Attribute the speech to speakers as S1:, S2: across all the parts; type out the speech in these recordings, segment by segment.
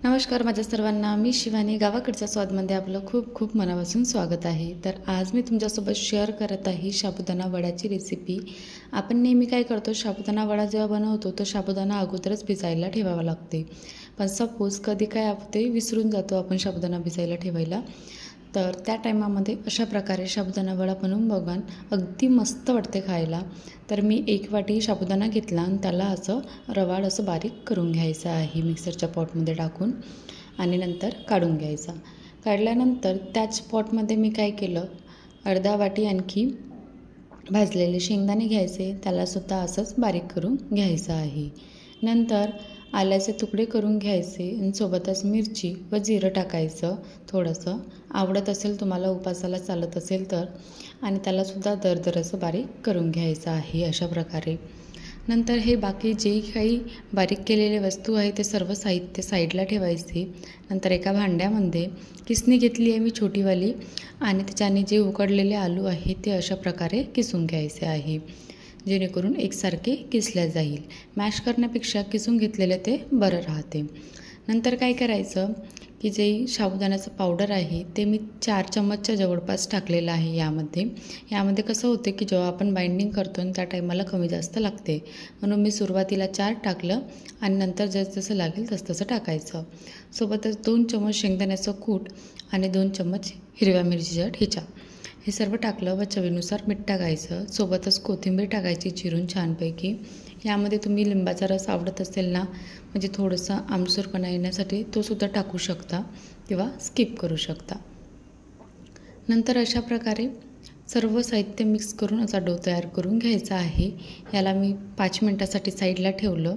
S1: नमस्कार माझ्या सर्वांना, मी शिवानी. गावाकडच्या स्वादमध्ये आपलं खूप खूप मनापासून स्वागत आहे. तर आज मी तुमच्यासोबत शेअर करत आहे साबुदाणा वड्याची रेसिपी. आपण नेहमी काय करतो, साबुदाणा वडा जेव्हा बनवतो तो साबुदाणा अगोदरच भिजायला ठेवावा लागते. पण सपोज कधी काय होते, विसरून जातो आपण साबुदाणा भिजायला ठेवायला. तर त्या टायमामध्ये अशा प्रकारे साबुदाणा वडा बनवून बघा, अगदी मस्त वाटते खायला. तर मी 1 वाटी साबुदाणा घेतला आणि त्याला असं रवाळ असं बारीक करून घ्यायचं आहे मिक्सरच्या पॉटमध्ये टाकून आणि नंतर काढून घ्यायचा. काढल्यानंतर त्याच पॉटमध्ये मी काय केलं, अर्धा वाटी आणखी भाजलेले शेंगदाणे घ्यायचे, त्यालासुद्धा असंच बारीक करून घ्यायचं आहे. नंतर आल्याचे तुकडे करून घ्यायचे आणि सोबतच मिरची व जिरं टाकायचं थोडंसं, आवडत असेल तुम्हाला, उपासाला चालत असेल तर. आणि त्यालासुद्धा दरदरसं बारीक करून घ्यायचं आहे अशा प्रकारे. नंतर हे बाकी जे काही बारीक केलेले वस्तू आहे ते सर्व साहित्य साईडला ठेवायचे. नंतर एका भांड्यामध्ये किसणी घेतली आहे मी छोटीवाली आणि त्याच्याने जे उकडलेले आलू आहे ते अशा प्रकारे किसून घ्यायचे आहे, जेणेकरून एकसारखे किसल्या जाईल. मॅश करण्यापेक्षा किसून घेतलेले ते बरं राहते. नंतर काय करायचं की जे साबुदाण्याचं पावडर आहे ते मी 4 चम्मचच्या जवळपास टाकलेलं आहे यामध्ये कसं होते की जेव्हा आपण बाइंडिंग करतो त्या टायमाला कमी जास्त लागते, म्हणून मी सुरुवातीला 4 टाकलं आणि नंतर जसं लागेल तसं टाकायचं. सोबतच 2 चम्मच शेंगदाण्याचं कूट आणि 2 चम्मच हिरव्या मिरचीच्या ठेचा हे सर्व टाकलं व चवीनुसार मीठ टाकायचं. सोबतच कोथिंबीर टाकायची चिरून छानपैकी. यामध्ये तुम्ही लिंबाचा रस आवडत असेल ना, म्हणजे थोडंसं आमसूरपणा येण्यासाठी तोसुद्धा टाकू शकता किंवा स्किप करू शकता. नंतर अशा प्रकारे सर्व साहित्य मिक्स करून असा डो तयार करून घ्यायचा आहे. याला मी 5 मिनटासाठी साईडला ठेवलं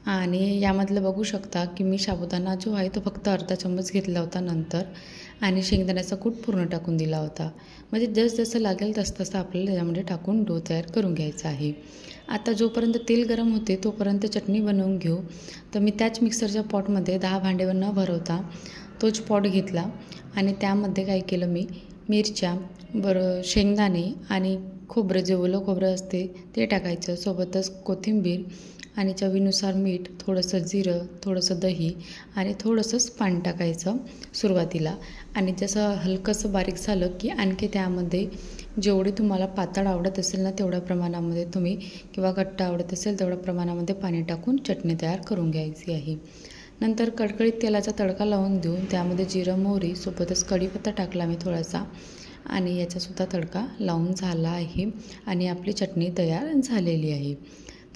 S1: आणि यामधलं बघू शकता की मी साबुदाणा जो आहे तो फक्त अर्धा चम्मच घेतला होता नंतर, आणि शेंगदाण्याचा कूट पूर्ण टाकून दिला होता. म्हणजे जसं लागेल तसं आपल्याला त्यामध्ये टाकून डो तयार करून घ्यायचा आहे. आता जोपर्यंत तेल गरम होते तोपर्यंत चटणी बनवून घेऊ. तर मी त्याच मिक्सरच्या पॉटमध्ये 10 भांडे न भरवता तोच पॉट घेतला आणि त्यामध्ये काय केलं, मी मिरच्या शेंगदाणे आणि खोबरं, जे ओलं खोबरं असते ते टाकायचं. सोबतच कोथिंबीर आणि चवीनुसार मीठ, थोडंसं जिरं, थोडंसं दही आणि थोडंसंच पाणी टाकायचं सुरुवातीला. आणि जसं हलकंसं बारीक झालं की आणखी त्यामध्ये जेवढे तुम्हाला पातळ आवडत असेल ना तेवढ्या प्रमाणामध्ये तुम्ही, किंवा घट्ट आवडत असेल तेवढ्या प्रमाणामध्ये पाणी टाकून चटणी तयार करून घ्यायची आहे. नंतर कडकडीत तेलाचा तडका लावून देऊन त्यामध्ये जिरं, मोहरी, सोबतच कढीपत्ता टाकला मी थोडासा आणि याचासुद्धा तडका लावून झाला आहे आणि आपली चटणी तयार झालेली आहे.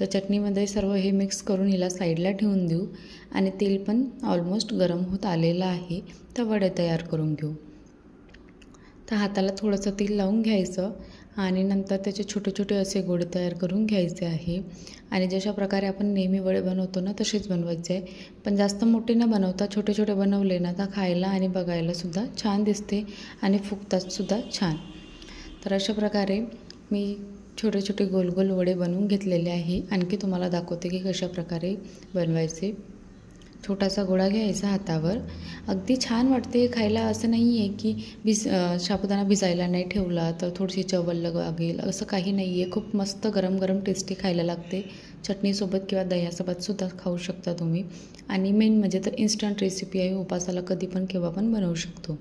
S1: तर चटणीमध्ये सर्व हे मिक्स करून हिला साईडला ठेवून देऊ आणि तेल पण ऑलमोस्ट गरम होत आलेलं आहे. तर वडे तयार करून घेऊ. तर हाताला थोडंसं तेल लावून घ्यायचं आणि नंतर त्याचे छोटे छोटे असे गोळे तयार करून घ्यायचे आहे. आणि जशा प्रकारे आपण नेहमी वडे बनवतो ना तसेच बनवायचे आहे, पण जास्त मोठे न बनवता छोटे छोटे बनवले ना तर खायला आणि बघायलासुद्धा छान दिसते आणि फुगतातसुद्धा छान. तर अशा प्रकारे मी छोटे छोटे गोल गोल वडे बनवून घेतलेले आहे. आणखी तुम्हाला दाखवते की कशा प्रकारे बनवायचे. छोटासा गोळा घ्यायचा हातावर, अगदी छान वाटते खायला. असं नाही आहे की साबुदाणा भिजायला नाही ठेवला तर थोडीशी चव लागेल, असं काही नाही आहे. खूप मस्त गरम गरम टेस्टी खायला लागते. चटणीसोबत किंवा दह्यासोबतसुद्धा खाऊ शकता तुम्ही. आणि मेन म्हणजे तर इन्स्टंट रेसिपी आहे, उपासाला कधी पण केव्हा पण बनवू शकतो.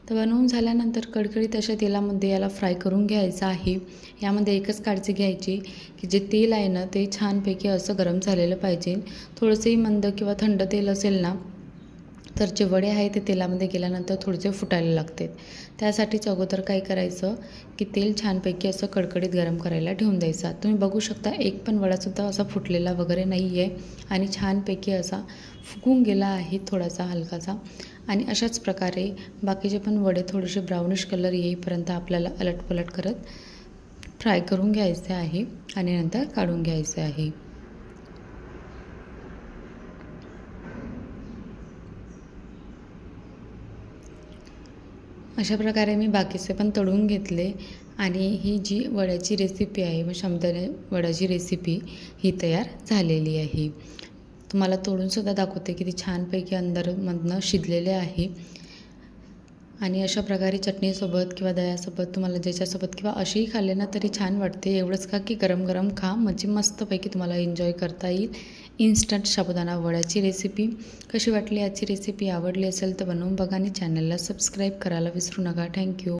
S1: तर बनवून झाल्यानंतर कडकडीत अशा तेलामध्ये याला फ्राय करून घ्यायचं आहे. यामध्ये एकच काळजी घ्यायची की जे तेल आहे ना ते छानपैकी असं गरम झालेलं पाहिजे. थोडंसंही मंद किंवा थंड तेल असेल ना तर जे वडे आहे ते तेलामध्ये गेल्यानंतर थोडेसे फुटायला लागतात. त्यासाठीच अगोदर काय करायचं की तेल छानपैकी असं कडकडीत गरम करायला ठेवून द्यायचा. तुम्ही बघू शकता एक पण वडासुद्धा असा फुटलेला वगैरे नाही आहे आणि छानपैकी असा फुगून गेला आहे थोडासा हलकासा. आणि अशाच प्रकारे बाकीचे पण वडे थोडेसे ब्राउनिश कलर येईपर्यंत आपल्याला अलटपलट करत फ्राय करून घ्यायचे आहे आणि नंतर काढून घ्यायचे आहे. अशा प्रकारे मी बाकीचे पण तळून घेतले आणि ही जी वड्याची रेसिपी आहे, मग साबुदाणा वड्याची रेसिपी ही तयार झालेली आहे. तुम्हाला तोडूनसुद्धा दाखवते किती छानपैकी अंदरमधनं शिजलेले आहे. आणि अशा प्रकारे चटणीसोबत किंवा दह्यासोबत, तुम्हाला ज्याच्यासोबत किंवा अशीही खाल्ले ना तरी छान वाटते. एवढंच का की गरम गरम खा, म्हणजे मस्तपैकी तुम्हाला एन्जॉय करता येईल. इन्स्टंट साबुदाणा वड्याची रेसिपी. कशी वाटली आजची रेसिपी? आवडली असेल तर बनवून बघा आणि चॅनलला सबस्क्राईब करायला विसरू नका. थँक्यू.